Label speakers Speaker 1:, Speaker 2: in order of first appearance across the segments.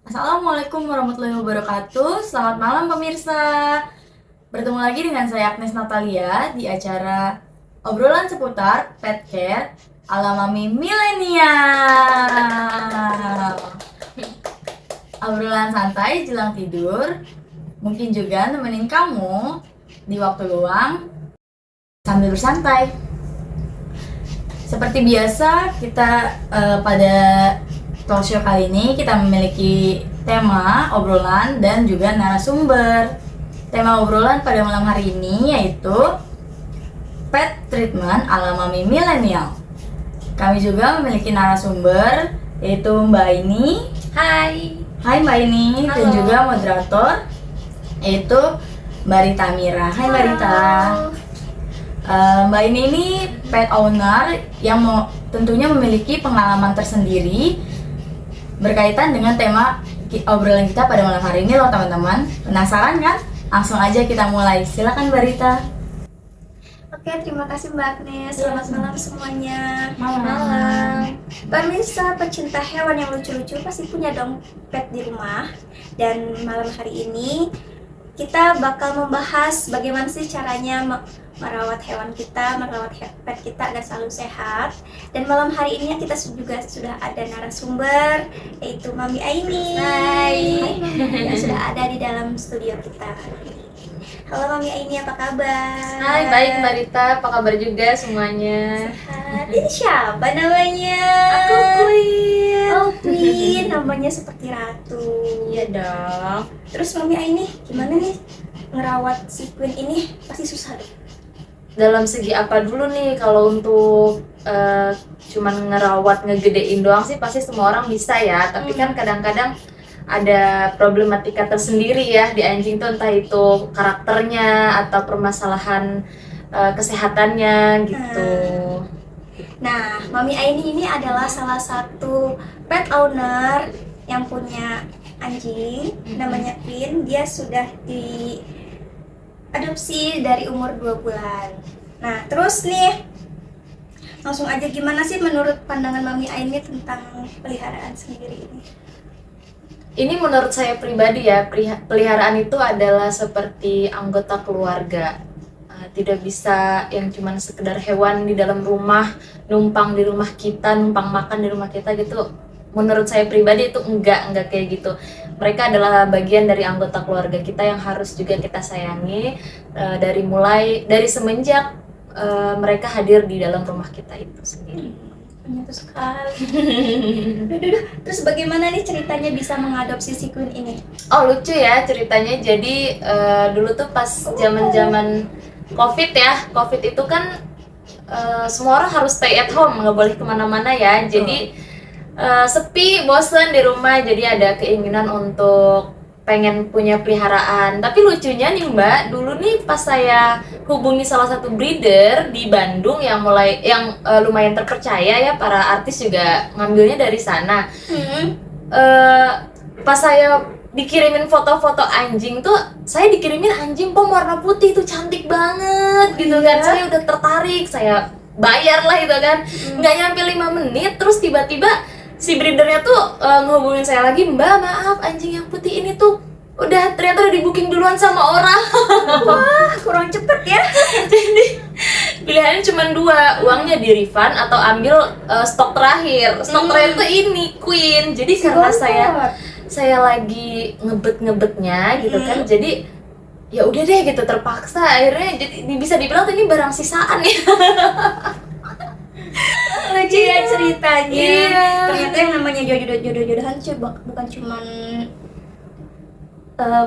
Speaker 1: Assalamualaikum warahmatullahi wabarakatuh. Selamat malam pemirsa. Bertemu lagi dengan saya Agnes Natalia di acara obrolan seputar pet care ala mami milenial. Obrolan santai jelang tidur, mungkin juga nemenin kamu di waktu luang sambil bersantai. Seperti biasa, kita pada talk show kali ini kita memiliki tema obrolan dan juga narasumber. Tema obrolan pada malam hari ini yaitu pet treatment ala mami milenial. Kami juga memiliki narasumber yaitu Mbak Aini.
Speaker 2: Hai.
Speaker 1: Hai Mbak Aini.
Speaker 2: Halo.
Speaker 1: Dan juga moderator yaitu Mbak Rita Mira. Hai Mbak Rita. Mbak ini pet owner yang tentunya memiliki pengalaman tersendiri berkaitan dengan tema obrolan kita pada malam hari ini loh teman-teman. Penasaran kan? Langsung aja kita mulai. Silakan Mbak Rita.
Speaker 2: Oke, terima kasih Mbak Agnes. Selamat malam semuanya.
Speaker 1: Malam.
Speaker 2: Pemirsa pecinta hewan yang lucu-lucu pasti punya dong pet di rumah. Dan malam hari ini kita bakal membahas bagaimana sih caranya merawat hewan kita, merawat pet kita agar selalu sehat. Dan malam hari ini kita juga sudah ada narasumber, yaitu Mami Aini.
Speaker 1: Hai.
Speaker 2: Yang sudah ada di dalam studio kita. Halo Mami Aini, apa kabar?
Speaker 3: Hai, baik Mbak Rita, apa kabar juga semuanya?
Speaker 2: Sehat. Ini siapa namanya?
Speaker 3: Aku Queen.
Speaker 2: Oh, Queen, namanya seperti ratu.
Speaker 3: Iya dong.
Speaker 2: Terus Mami Aini, gimana nih ngerawat si Queen ini? Pasti susah deh.
Speaker 3: Dalam segi apa dulu nih, kalau untuk cuman ngerawat, ngegedein doang sih pasti semua orang bisa ya. Tapi kan kadang-kadang ada problematika tersendiri ya di anjing tuh, entah itu karakternya atau permasalahan kesehatannya gitu.
Speaker 2: Nah, Mami Aini ini adalah salah satu pet owner yang punya anjing, namanya Queen. Dia sudah diadopsi dari umur 2 bulan. Nah, terus nih, langsung aja gimana sih menurut pandangan Mami Aini tentang peliharaan sendiri ini?
Speaker 3: Ini menurut saya pribadi ya, peliharaan itu adalah seperti anggota keluarga. Tidak bisa yang cuman sekedar hewan di dalam rumah, numpang di rumah kita, numpang makan di rumah kita gitu. Menurut saya pribadi itu enggak kayak gitu. Mereka adalah bagian dari anggota keluarga kita yang harus juga kita sayangi dari semenjak mereka hadir di dalam rumah kita itu sendiri.
Speaker 2: Menyatu sekali. Duh. Terus bagaimana nih ceritanya bisa mengadopsi si Queen ini?
Speaker 3: Oh, lucu ya ceritanya. Jadi dulu tuh pas zaman COVID ya, COVID itu kan semua orang harus stay at home, nggak boleh kemana-mana ya. Jadi sepi, bosen di rumah. Jadi ada keinginan untuk pengen punya peliharaan. Tapi lucunya nih Mbak, dulu nih pas saya hubungi salah satu breeder di Bandung yang lumayan terpercaya ya, para artis juga ngambilnya dari sana. Pas saya dikirimin foto-foto anjing tuh, saya dikirimin anjing pom warna putih tuh cantik banget gitu kan. Saya udah tertarik, saya bayar lah gitu kan. Nggak nyampe 5 menit terus tiba-tiba si breedernya tuh ngehubungin saya lagi, "Mbak, maaf anjing yang putih ini tuh ternyata udah di booking duluan sama orang."
Speaker 2: Wah, kurang cepet ya.
Speaker 3: Jadi pilihannya cuma 2, uangnya di refund atau ambil stok terakhir. Stok terakhir tuh ini Queen. Jadi karena saya lagi ngebetnya gitu kan, jadi ya udah deh gitu, terpaksa akhirnya. Jadi bisa dibilang tuh ini barang sisaan ya.
Speaker 2: Lucu ya ceritanya.
Speaker 3: Iya.
Speaker 2: Ternyata yang namanya jodoh-jodohan bukan cuman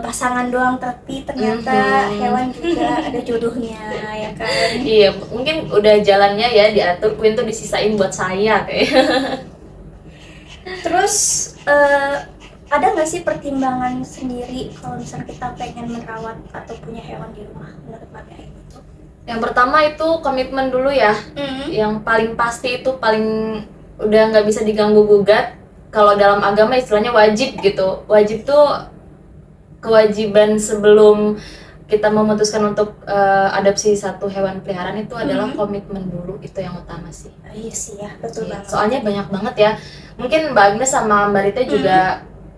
Speaker 2: pasangan doang, tapi ternyata hewan juga ada jodohnya, ya kan?
Speaker 3: Iya, mungkin udah jalannya ya diatur, Queen tuh disisain buat saya kayak.
Speaker 2: Terus ada nggak sih pertimbangan sendiri kalau misalnya kita pengen merawat atau punya hewan di rumah menurut Mbak Aini itu?
Speaker 3: Yang pertama itu komitmen dulu ya. Yang paling pasti itu udah nggak bisa diganggu gugat. Kalau dalam agama istilahnya wajib gitu. Wajib tuh kewajiban sebelum kita memutuskan untuk adopsi satu hewan peliharaan itu adalah komitmen dulu, itu yang utama sih.
Speaker 2: Iya sih ya, betul banget.
Speaker 3: Soalnya banyak banget ya. Mungkin Mbak Agnes sama Mbak Rita juga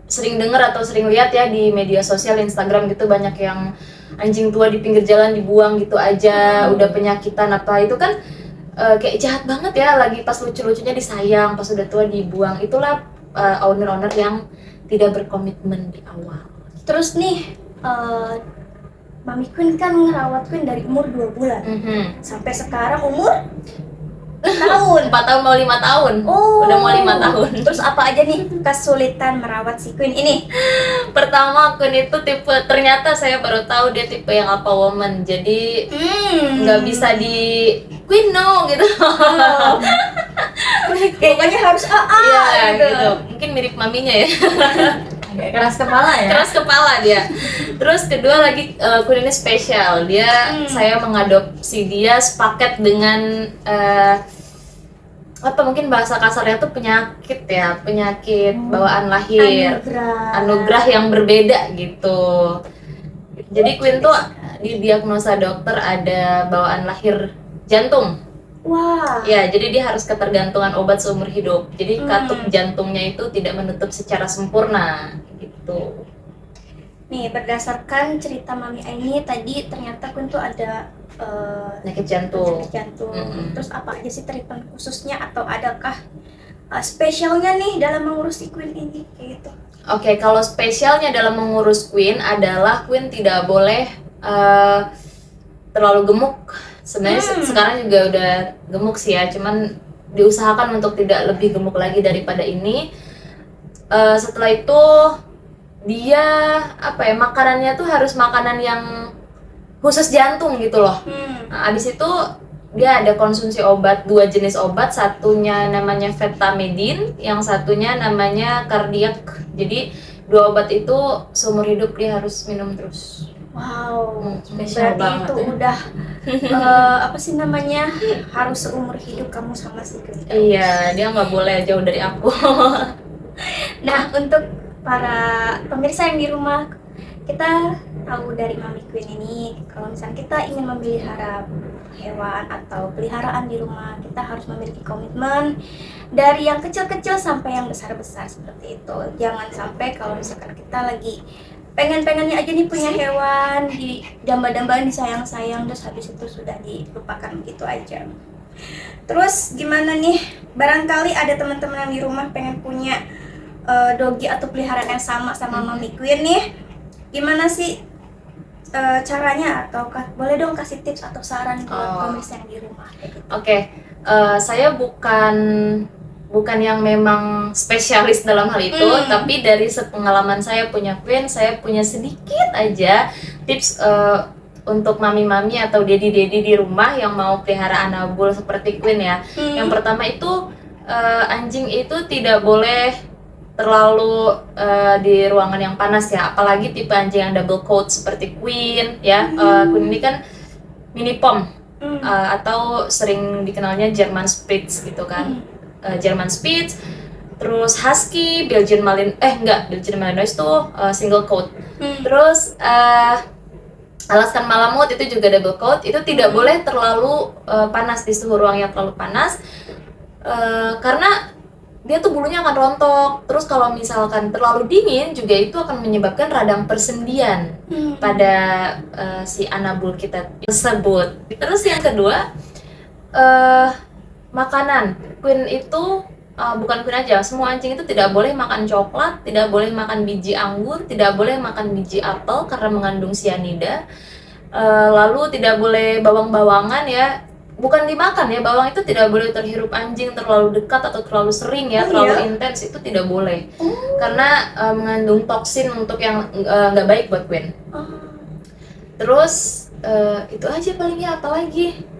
Speaker 3: sering dengar atau sering lihat ya di media sosial Instagram gitu, banyak yang anjing tua di pinggir jalan dibuang gitu aja, udah penyakitan apa, itu kan kayak jahat banget ya, lagi pas lucu-lucunya disayang, pas udah tua dibuang. Itulah owner-owner yang tidak berkomitmen di awal.
Speaker 2: Terus nih, Mami Queen kan ngerawat Queen dari umur 2 bulan sampai sekarang umur tahun.
Speaker 3: 4 tahun mau 5 tahun. Udah mau 5 tahun.
Speaker 2: Terus apa aja nih kesulitan merawat si Queen ini?
Speaker 3: Pertama, Queen itu tipe, ternyata saya baru tahu dia tipe yang alpha woman. Jadi nggak bisa di Queen no gitu.
Speaker 2: Kayaknya harus
Speaker 3: Iya
Speaker 2: gitu.
Speaker 3: gitu. Mungkin mirip maminya ya.
Speaker 1: Agak keras kepala ya.
Speaker 3: Keras kepala dia. Terus kedua lagi, Queen ini spesial. Dia saya mengadopsi dia sepaket dengan apa mungkin bahasa kasarnya tuh penyakit ya, penyakit bawaan lahir, anugerah yang berbeda gitu. Jadi Queen tuh didiagnosa dokter ada bawaan lahir jantung.
Speaker 2: Wah.
Speaker 3: Ya, jadi dia harus ketergantungan obat seumur hidup. Jadi katup jantungnya itu tidak menutup secara sempurna gitu.
Speaker 2: Nih, berdasarkan cerita Mami Aini tadi, ternyata Queen tuh ada
Speaker 3: Penyakit jantung.
Speaker 2: penyakit jantung. Terus apa aja sih treatment khususnya atau adakah spesialnya nih dalam mengurus si Queen ini kayak gitu?
Speaker 3: Oke, kalau spesialnya dalam mengurus Queen adalah Queen tidak boleh terlalu gemuk. Sebenarnya sekarang juga udah gemuk sih ya, cuman diusahakan untuk tidak lebih gemuk lagi daripada ini. Setelah itu dia apa ya, makanannya tuh harus makanan yang khusus jantung gitu loh. Nah, abis itu dia ada konsumsi obat, 2 jenis obat, satunya namanya Vetamedin, yang satunya namanya Cardiac. Jadi 2 obat itu seumur hidup dia harus minum terus.
Speaker 2: Wow,
Speaker 1: spesial
Speaker 2: berarti
Speaker 1: banget
Speaker 2: itu
Speaker 1: ya.
Speaker 2: udah apa sih namanya, harus seumur hidup kamu sama si Queen.
Speaker 3: Iya, dia nggak boleh jauh dari aku.
Speaker 2: Nah, untuk para pemirsa yang di rumah, kita tahu dari Mami Queen ini, kalau misalnya kita ingin memelihara hewan atau peliharaan di rumah, kita harus memiliki komitmen dari yang kecil-kecil sampai yang besar-besar seperti itu. Jangan sampai kalau misalkan kita lagi pengen-pengennya aja nih punya hewan, di damba-dambaan, disayang-sayang, terus habis itu sudah dilupakan begitu aja. Terus gimana nih, barangkali ada teman-teman yang di rumah pengen punya dogi atau peliharaan yang sama Mami Queen nih, gimana sih caranya, atau boleh dong kasih tips atau saran buat pemirsa yang di rumah kayak gitu.
Speaker 3: Oke, saya bukan yang memang spesialis dalam hal itu, tapi dari sepengalaman saya punya Queen, saya punya sedikit aja tips untuk mami-mami atau dedi-dedi di rumah yang mau pelihara anabul seperti Queen ya. Yang pertama itu, anjing itu tidak boleh terlalu di ruangan yang panas ya, apalagi tipe anjing yang double coat seperti Queen ya. Queen ini kan mini pom, atau sering dikenalnya German Spitz gitu kan. German Spitz, terus Husky, Belgian Malinois tuh single coat. Terus Alaskan Malamute itu juga double coat. Itu tidak boleh terlalu panas, di suhu ruang yang terlalu panas, karena dia tuh bulunya akan rontok. Terus kalau misalkan terlalu dingin juga itu akan menyebabkan radang persendian pada si anabul kita tersebut. Terus yang kedua, makanan. Queen itu bukan Queen aja, semua anjing itu tidak boleh makan coklat, tidak boleh makan biji anggur, tidak boleh makan biji apel karena mengandung sianida. Lalu tidak boleh bawang-bawangan ya. Bukan dimakan ya, bawang itu tidak boleh terhirup anjing terlalu dekat atau terlalu sering ya, terlalu intens itu tidak boleh. Karena mengandung toksin untuk yang nggak baik buat Queen. Terus itu aja palingnya, apalagi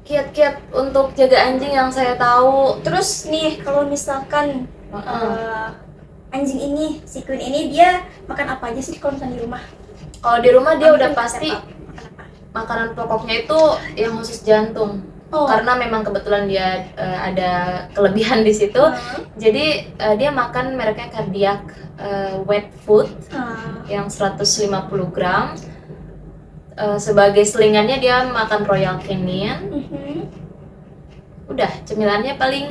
Speaker 3: kiat-kiat untuk jaga anjing yang saya tahu.
Speaker 2: Terus nih, kalau misalkan anjing ini, si Queen ini, dia makan apa aja sih kalau misalnya di rumah?
Speaker 3: Kalau di rumah dia udah pasti
Speaker 2: makan apa?
Speaker 3: makanan pokoknya itu yang khusus jantung. Karena memang kebetulan dia ada kelebihan di situ. Jadi dia makan mereknya Cardiac wet food yang 150 gram. Sebagai selingannya dia makan Royal Canin. Udah, cemilannya paling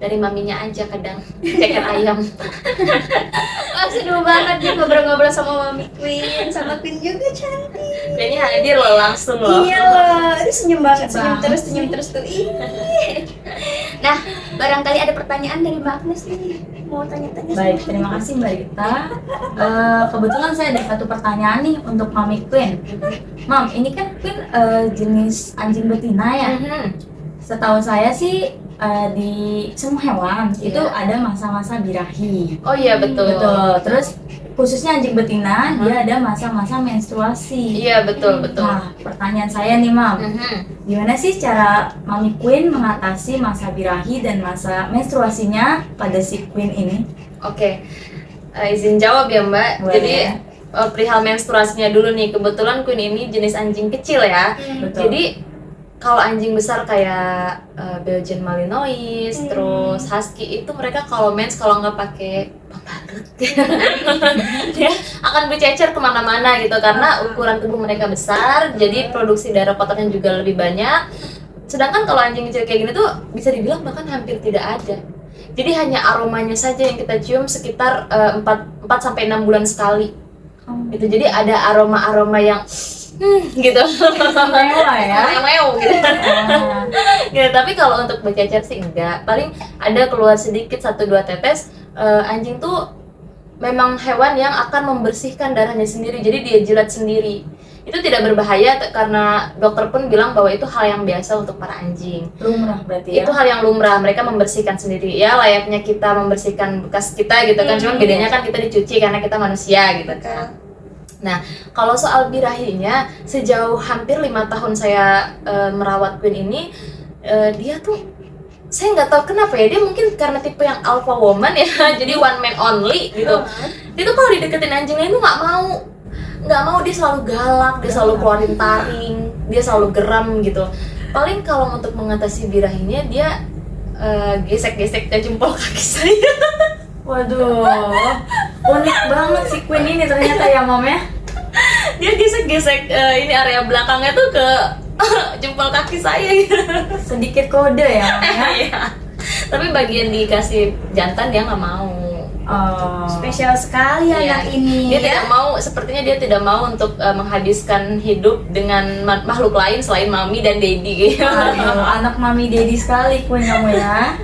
Speaker 3: dari maminya aja kadang ceker ayam.
Speaker 2: Wah, seru banget nih ngobrol-ngobrol sama Mami Queen. Sama Queen juga cantik.
Speaker 3: Kayaknya hadir loh langsung loh.
Speaker 2: Iya loh, itu senyum banget,
Speaker 1: Banget
Speaker 2: senyum terus tuh. Ih. Nah, barangkali ada pertanyaan dari Mbak Agnes nih. Mau tanya-tanya sama
Speaker 1: Baik, terima kasih Mbak Rita. Kebetulan saya ada satu pertanyaan nih untuk Mami Queen. Mam, ini kan Queen jenis anjing betina ya. Setahu saya sih di semua hewan
Speaker 3: Iya.
Speaker 1: itu ada masa-masa birahi.
Speaker 3: Oh iya betul.
Speaker 1: Betul. Terus khususnya anjing betina dia ada masa-masa menstruasi.
Speaker 3: Iya betul betul.
Speaker 1: Nah, pertanyaan saya nih Mam, gimana sih cara Mami Queen mengatasi masa birahi dan masa menstruasinya pada si Queen ini?
Speaker 3: Oke, izin jawab ya Mbak.
Speaker 1: Boleh.
Speaker 3: Jadi perihal menstruasinya dulu nih. Kebetulan Queen ini jenis anjing kecil ya.
Speaker 1: Betul.
Speaker 3: Jadi kalau anjing besar kayak Belgian Malinois, terus Husky itu mereka kalau mens kalau nggak pakai pembalut dia akan bercecer kemana-mana gitu karena ukuran tubuh mereka besar, jadi produksi darah kotornya juga lebih banyak. Sedangkan kalau anjing kecil kayak gini tuh bisa dibilang bahkan hampir tidak ada. Jadi hanya aromanya saja yang kita cium sekitar 4 sampai 6 bulan sekali. Itu jadi ada aroma-aroma yang gitu.
Speaker 1: Mewah ya.
Speaker 3: Mewah gitu.
Speaker 1: Ah,
Speaker 3: Gitu, tapi kalau untuk bercecer sih enggak. Paling ada keluar sedikit 1-2 tetes. Anjing tuh memang hewan yang akan membersihkan darahnya sendiri. Jadi dia jilat sendiri. Itu tidak berbahaya karena dokter pun bilang bahwa itu hal yang biasa untuk para anjing.
Speaker 1: lumrah berarti ya.
Speaker 3: Itu hal yang lumrah, mereka membersihkan sendiri. Ya layaknya kita membersihkan bekas kita gitu kan. Cuman bedanya kan kita dicuci karena kita manusia gitu kan. Nah, kalau soal birahinya, sejauh hampir 5 tahun saya merawat Queen ini, dia tuh saya nggak tahu kenapa ya, dia mungkin karena tipe yang alpha woman ya, jadi one man only gitu. Dia tuh kalau dideketin anjing lain tuh nggak mau, dia selalu galak, dia selalu keluarin taring, dia selalu geram gitu. Paling kalau untuk mengatasi birahinya dia gesek-gesek ke jempol kaki saya.
Speaker 1: Waduh, unik banget si Queen ini ternyata ya Mam ya.
Speaker 3: Dia gesek-gesek ini area belakangnya tuh ke jempol kaki saya gitu.
Speaker 1: Sedikit kode ya Mam ya.
Speaker 3: Iya. Tapi bagian dikasih jantan dia nggak mau.
Speaker 1: Oh.
Speaker 2: Spesial sekali
Speaker 3: Iya.
Speaker 2: anak ini.
Speaker 3: Dia tidak mau, sepertinya dia tidak mau untuk menghabiskan hidup dengan makhluk lain selain mami dan daddy gitu.
Speaker 1: Aduh, anak Mami Dedi sekali Queen kamu ya.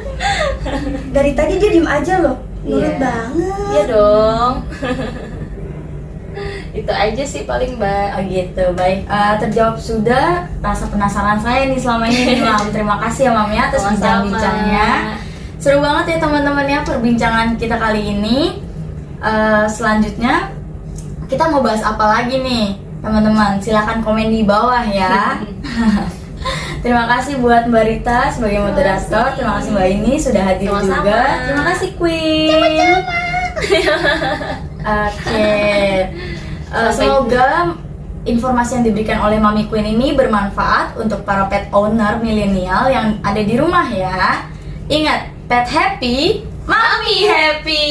Speaker 2: Dari tadi dia diem aja loh. Nurut
Speaker 3: Iya.
Speaker 2: banget.
Speaker 3: Iya dong. Itu aja sih paling Mbak.
Speaker 1: Oh gitu, baik. Terjawab sudah rasa penasaran saya nih selama ini nih Mam. Terima kasih ya Mam ya atas
Speaker 3: Sama-sama.
Speaker 1: bincang-bincangnya. Seru banget ya teman-teman ya perbincangan kita kali ini. Selanjutnya kita mau bahas apa lagi nih teman-teman? Silahkan komen di bawah ya. Terima kasih buat Mbak Rita sebagai moderator. Terima kasih Mbak ini sudah hadir
Speaker 3: Sama-sama.
Speaker 1: juga. Terima kasih Queen. Oke. Semoga informasi yang diberikan oleh Mami Queen ini bermanfaat untuk para pet owner milenial yang ada di rumah ya. Ingat, pet happy, Mami happy.